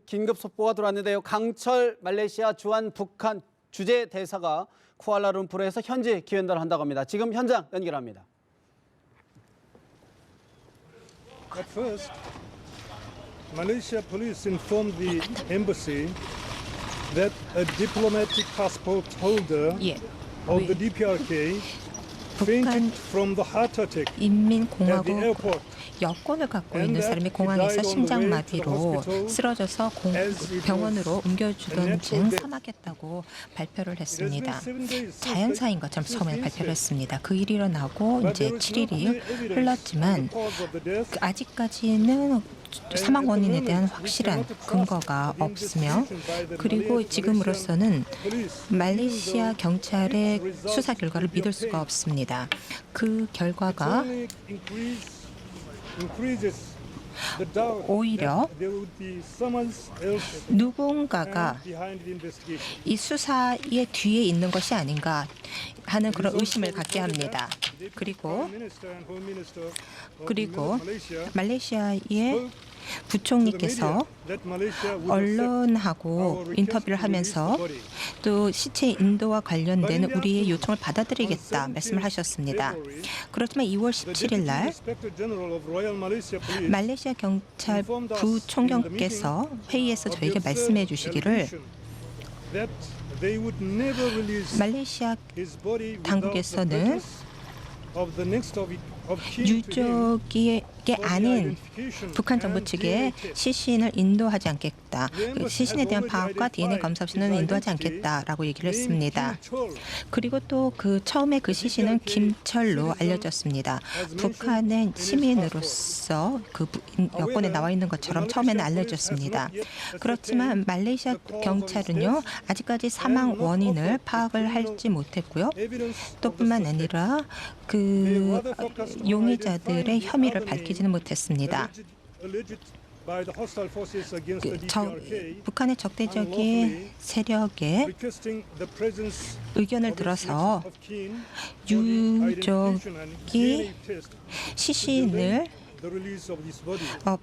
긴급 속보가 들어왔는데요. 강철 말레이시아 주한 북한 주재 대사가 쿠알라룸푸르에서 현지 기원단을 한다고 합니다. 지금 현장 연결합니다. At first, Malaysia police informed the embassy that a diplomatic passport holder of the DPRK fainted from the heart attack at the 인민공화국 airport. 여권을 갖고 있는 사람이 공항에서 심장마비로 쓰러져서 병원으로 옮겨주던 중 사망했다고 발표를 했습니다. 자연사인 것처럼 처음에 발표를 했습니다. 그 일이 일어나고 이제 7일이 흘렀지만 아직까지는 사망 원인에 대한 확실한 근거가 없으며 그리고 지금으로서는 말레이시아 경찰의 수사 결과를 믿을 수가 없습니다. 그 결과가 오히려 누군가가 이 수사의 뒤에 있는 것이 아닌가 하는 그런 의심을 갖게 합니다. 그리고 말레이시아의 부총리께서 언론하고 인터뷰를 하면서 또 시체 인도와 관련된 우리의 요청을 받아들이겠다 말씀을 하셨습니다. 그렇지만 2월 17일 날 말레이시아 경찰 부총경께서 회의에서 저에게 말씀해 주시기를 말레이시아 당국에서는 유족이 아닌 북한 정부 측에 시신을 인도하지 않겠다. 시신에 대한 파악과 DNA 검사 없이는 인도하지 않겠다라고 얘기를 했습니다. 그리고 또 처음에 그 시신은 김철로 알려졌습니다. 북한의 시민으로서 그 여권에 나와 있는 것처럼 처음에는 알려졌습니다. 그렇지만 말레이시아 경찰은요 아직까지 사망 원인을 파악을 하지 못했고요. 또뿐만 아니라 그 용의자들의 혐의를 밝히지는 못했습니다. 북한의 적대적인 세력의 의견을 들어서 유족이 시신을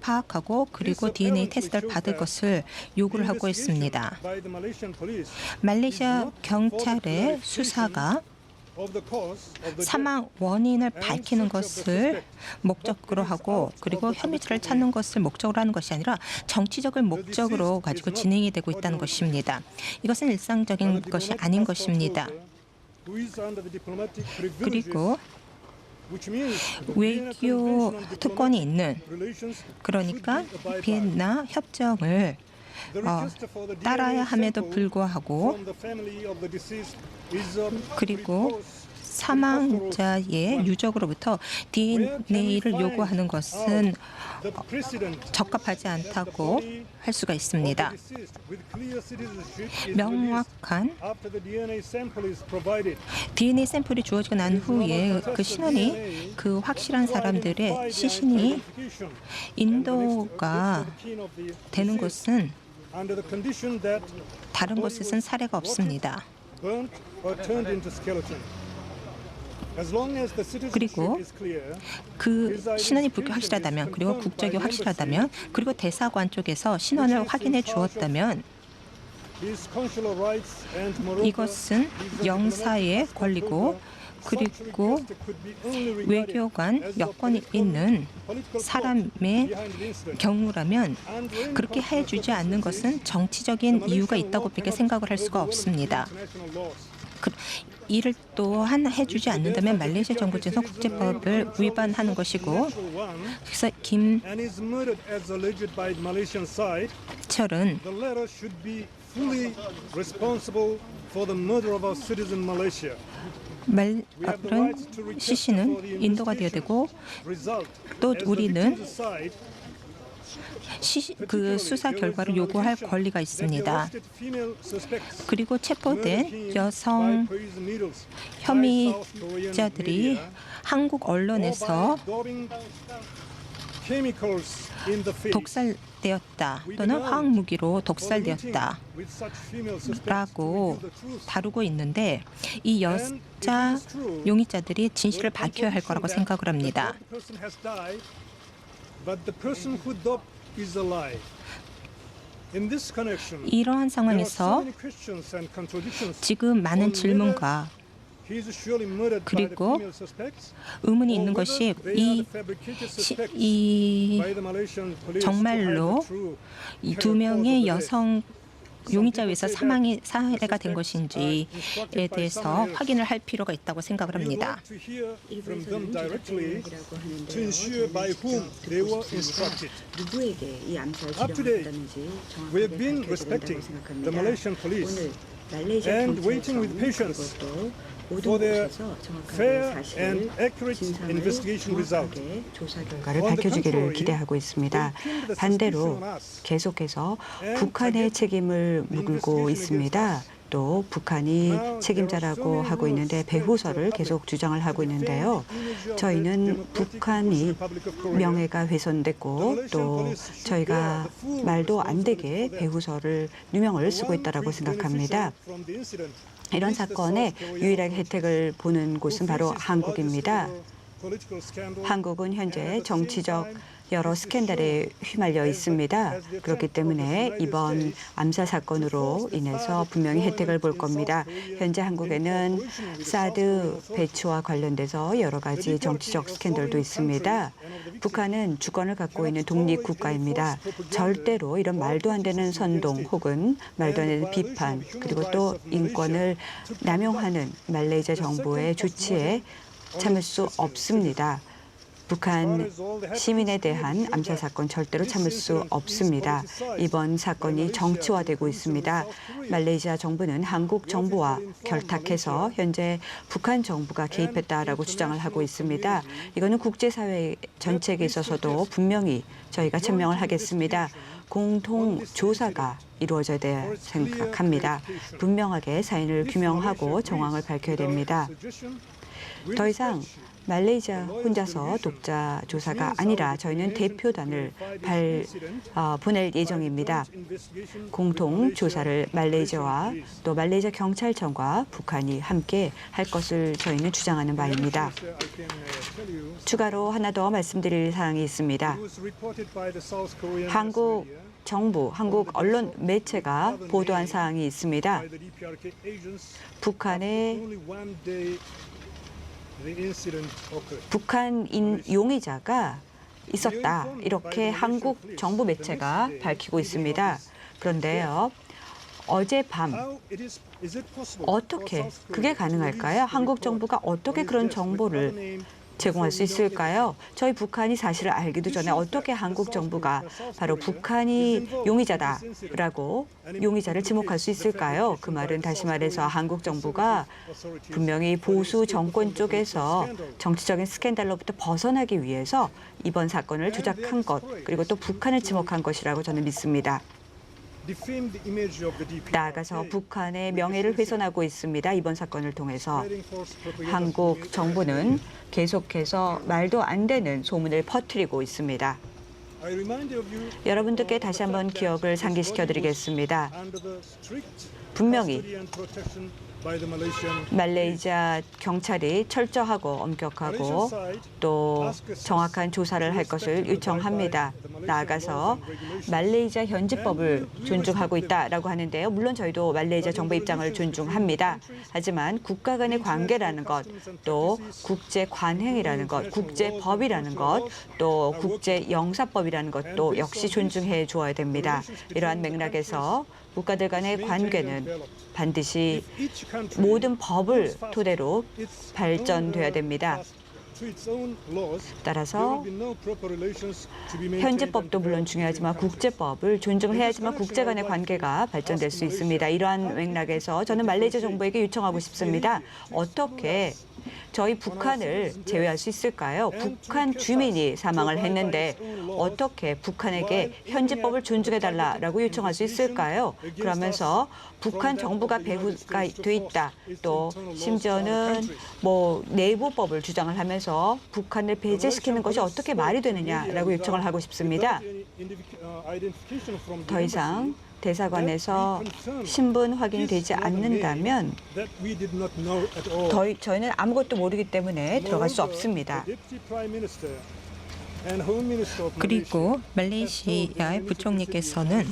파악하고 그리고 DNA 테스트를 받을 것을 요구를 하고 있습니다. 말레이시아 경찰의 수사가 사망 원인을 밝히는 것을 목적으로 하고 그리고 혐의자를 찾는 것을 목적으로 하는 것이 아니라 정치적인 목적으로 가지고 진행이 되고 있다는 것입니다. 이것은 일상적인 것이 아닌 것입니다. 그리고 외교 특권이 있는 그러니까 비엔나 협정을 따라야 함에도 불구하고 그리고 사망자의 유족으로부터 DNA를 요구하는 것은 적합하지 않다고 할 수가 있습니다. 명확한 DNA 샘플이 주어지고 난 후에 그 신원이 그 확실한 사람들의 시신이 인도가 되는 것은 다른 곳에서는 사례가 없습니다. 그리고 그 신원이 확실하다면 그리고 국적이 확실하다면 그리고 대사관 쪽에서 신원을 확인해 주었다면 이것은 영사의 권리고 그리고 외교관 여건이 있는 사람의 경우라면 그렇게 해주지 않는 것은 정치적인 이유가 있다고 밖에 생각을 할 수가 없습니다. 이를 또한 해주지 않는다면 말레이시아 정부 측에서 국제법을 위반하는 것이고 그래서 김철은 시신은 인도가 되어야 되고 또 우리는 그 수사 결과를 요구할 권리가 있습니다. 그리고 체포된 여성 혐의자들이 한국 언론에서 독살되었다 또는 화학무기로 독살되었다라고 다루고 있는데 이 여자 용의자들이 진실을 밝혀야 할 거라고 생각을 합니다. In this connection, 이러한 there are so 상황에서 many questions and contradictions 지금 많은 on 질문과 he is surely murdered by the 그리고 female suspects, 의문이 or 있는 whether 것이 they are the fabricated suspects 이 by the Malaysian police 정말로 to hide the true 이 두 명의 여성 용의자에 의해서 살해가 된 것인지에 대해서 확인을 할 필요가 있다고 생각을 We 합니다. want to hear from them directly to ensure by whom they were instructed. 누구에게 이 암살 Up to date, 지령을 했다는지 we 정확하게 have been 밝혀져야 respecting 된다고 the 생각합니다. Malaysian police 오늘 말레이시아 and waiting with 경찰청 patience 그리고 또 for 모든 their 곳에서 정확하게 fair 사실 and accurate 진상을 investigation result. 정확하게 조사 결과 결과를 밝혀주기를 기대하고 있습니다. 반대로 계속해서 북한의 책임을 묻고 있습니다. 또 북한이 책임자라고 하고 있는데 배후설을 계속 주장을 하고 있는데요. 저희는 북한이 명예가 훼손됐고 또 저희가 말도 안 되게 배후설을 누명을 쓰고 있다고 생각합니다. 이런 사건에 유일하게 혜택을 보는 곳은 바로 한국입니다. 한국은 현재 정치적 여러 스캔들에 휘말려 있습니다. 그렇기 때문에 이번 암살 사건으로 인해서 분명히 혜택을 볼 겁니다. 현재 한국에는 사드 배치와 관련돼서 여러 가지 정치적 스캔들도 있습니다. 북한은 주권을 갖고 있는 독립국가입니다. 절대로 이런 말도 안 되는 선동 혹은 말도 안 되는 비판 그리고 또 인권을 남용하는 말레이시아 정부의 조치에 참을 수 없습니다. 북한 시민에 대한 암살 사건 절대로 참을 수 없습니다. 이번 사건이 정치화되고 있습니다. 말레이시아 정부는 한국 정부와 결탁해서 현재 북한 정부가 개입했다라고 주장을 하고 있습니다. 이거는 국제사회 전체에 있어서도 분명히 저희가 천명을 하겠습니다. 공통 조사가 이루어져야 될 생각합니다. 분명하게 사인을 규명하고 정황을 밝혀야 됩니다. 더 이상 말레이시아 혼자서 독자 조사가 아니라 저희는 대표단을 보낼 예정입니다. 공통 조사를 말레이시아와 또 말레이시아 경찰청과 북한이 함께 할 것을 저희는 주장하는 바입니다. 추가로 하나 더 말씀드릴 사항이 있습니다. 한국 정부, 한국 언론 매체가 보도한 사항이 있습니다. 북한인 용의자가 있었다. 이렇게 한국 정부 매체가 밝히고 있습니다. 그런데요, 어젯밤 어떻게 그게 가능할까요? 한국 정부가 어떻게 그런 정보를 제공할 수 있을까요? 저희 북한이 사실을 알기도 전에 어떻게 한국 정부가 바로 북한이 용의자다라고 용의자를 지목할 수 있을까요? 그 말은 다시 말해서 한국 정부가 분명히 보수 정권 쪽에서 정치적인 스캔들로부터 벗어나기 위해서 이번 사건을 조작한 것 그리고 또 북한을 지목한 것이라고 저는 믿습니다. 나아가서 북한의 명예를 훼손하고 있습니다. 이번 사건을 통해서 한국 정부는 계속해서 말도 안 되는 소문을 퍼뜨리고 있습니다. 여러분들께 다시 한번 기억을 상기시켜드리겠습니다. 분명히 말레이시아 경찰이 철저하고 엄격하고 또 정확한 조사를 할 것을 요청합니다. 나아가서 말레이시아 현지법을 존중하고 있다라고 하는데요. 물론 저희도 말레이시아 정부 입장을 존중합니다. 하지만 국가 간의 관계라는 것, 또 국제 관행이라는 것, 국제법이라는 것, 또 국제 영사법이라는 것도 역시 존중해 주어야 됩니다. 이러한 맥락에서 국가들 간의 관계는 반드시 모든 법을 토대로 발전돼야 됩니다. 따라서 현지법도 물론 중요하지만 국제법을 존중해야지만 국제 간의 관계가 발전될 수 있습니다. 이러한 맥락에서 저는 말레이시아 정부에게 요청하고 싶습니다. 어떻게 저희 북한을 제외할 수 있을까요? 북한 주민이 사망을 했는데 어떻게 북한에게 현지법을 존중해달라라고 요청할 수 있을까요? 그러면서 북한 정부가 배후가 돼 있다. 또 심지어는 내부법을 주장을 하면서 북한을 배제시키는 것이 어떻게 말이 되느냐라고 요청을 하고 싶습니다. 더 이상 대사관에서 신분 확인되지 않는다면 저희는 아무것도 모르기 때문에 들어갈 수 없습니다. and Home Minister of 그리고 Malaysia 말레이시아의 부총리께서는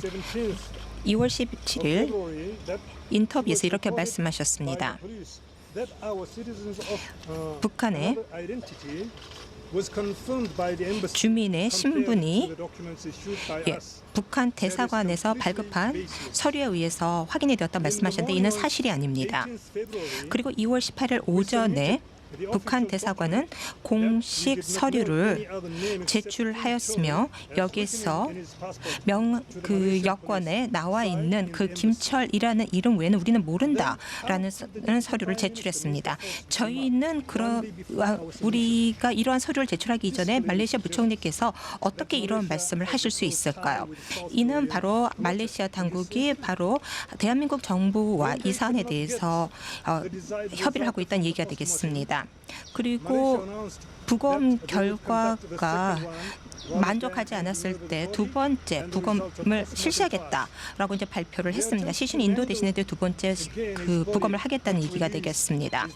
2월 17일 인터뷰에서 이렇게 말씀하셨습니다. 북한의 주민의 신분이 북한 대사관에서 발급한 서류에 의해서 확인이 되었다고 말씀하셨는데 이는 사실이 아닙니다. 그리고 2월 18일 오전에 북한 대사관은 공식 서류를 제출하였으며 여기서 그 여권에 나와 있는 그 김철이라는 이름 외에는 우리는 모른다라는 서류를 제출했습니다. 저희는 우리가 이러한 서류를 제출하기 이전에 말레이시아 부총리께서 어떻게 이런 말씀을 하실 수 있을까요? 이는 바로 말레이시아 당국이 바로 대한민국 정부와 이 사안에 대해서 협의를 하고 있다는 얘기가 되겠습니다. 그리고 부검 결과가 만족하지 않았을 때 두 번째 부검을 실시하겠다라고 이제 발표를 했습니다. 시신이 인도 대신에 두 번째 그 부검을 하겠다는 얘기가 되겠습니다.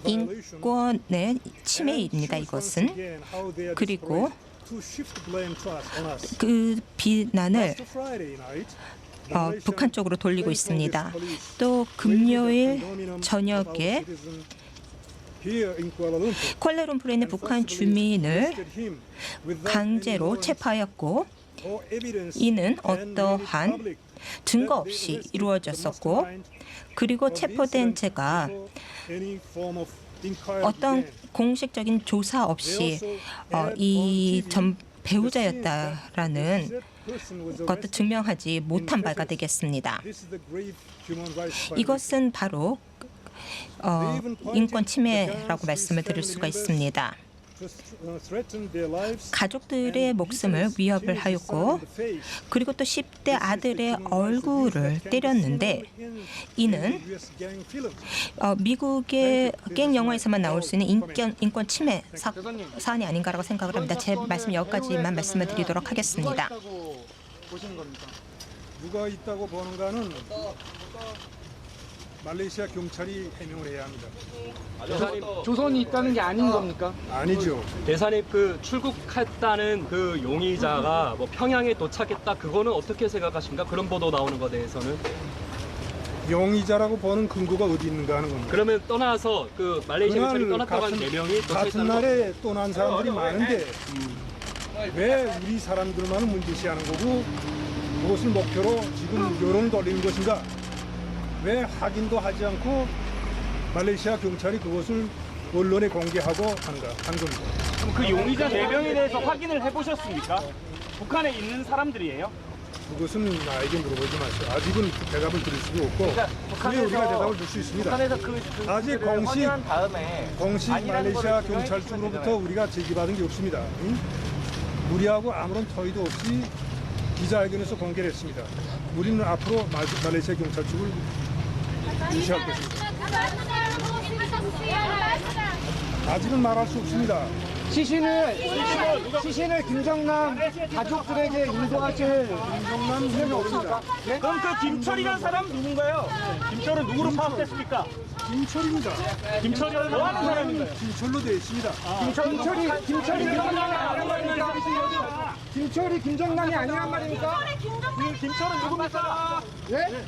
인권의 침해입니다. 이것은. 그리고 그 비난을 북한 쪽으로 돌리고 있습니다. 또 금요일 저녁에 쿠알라룸푸르에 있는 북한 주민을 강제로 체포하였고 이는 어떠한 증거 없이 이루어졌었고 그리고 체포된 채가 어떤 공식적인 조사 없이 이 배우자였다라는 것도 증명하지 못한 바가 되겠습니다. 이것은 바로 인권 침해라고 말씀을 드릴 수가 있습니다. 가족들의 목숨을 위협을 하였고 그리고 또 10대 아들의 얼굴을 때렸는데 이는 미국의 갱 영화에서만 나올 수 있는 인권 침해 사안이 아닌가라고 생각을 합니다. 제 말씀 여기까지만 말씀을 드리도록 하겠습니다. 누가 있다고 보는가는 말레이시아 경찰이 해명을 해야 합니다. 대사님, 조선이 있다는 게 아닌 겁니까? 아니죠. 대사님 그 출국했다는 그 용의자가 뭐 평양에 도착했다 그거는 어떻게 생각하십니까? 그런 보도 나오는 것에 대해서는 용의자라고 보는 근거가 어디 있는가 하는 겁니다. 그러면 떠나서 그 말레이시아 경찰이 떠났다고 하는 4명이 같은 날에 떠난 사람들이 많은데 왜 우리 사람들만은 문제시하는 거고 무엇을 목표로 지금 여론을 돌리는 것인가? 왜 확인도 하지 않고 말레이시아 경찰이 그것을 언론에 공개하고 한 겁니다. 그럼 그 용의자 4명에 대해서 확인을 해보셨습니까? 북한에 있는 사람들이에요? 그것은 나에게 물어보지 마세요. 아직은 대답을 드릴 수도 없고 그게 우리가 대답을 줄 수 있습니다. 아직 공식 말레이시아 경찰 쪽으로부터 우리가 제기받은 게 없습니다. 우리하고 아무런 토의도 없이 기자회견에서 공개를 했습니다. 우리는 앞으로 말레이시아 경찰 측을 유시할 것입니다. 아직은 말할 수 없습니다. 시신을 김정남 가족들에게 인도하실 김정남 없습니다. 그럼 그 김철이라는 사람 누군가요? 김철은 누구로 파악됐습니까? 김철입니다. 김철이는 뭐 하는 사람인가요? 김철로 되어 있습니다. 김철이 김정남이 아니란 말입니까? 김철은 누굽니까? 예?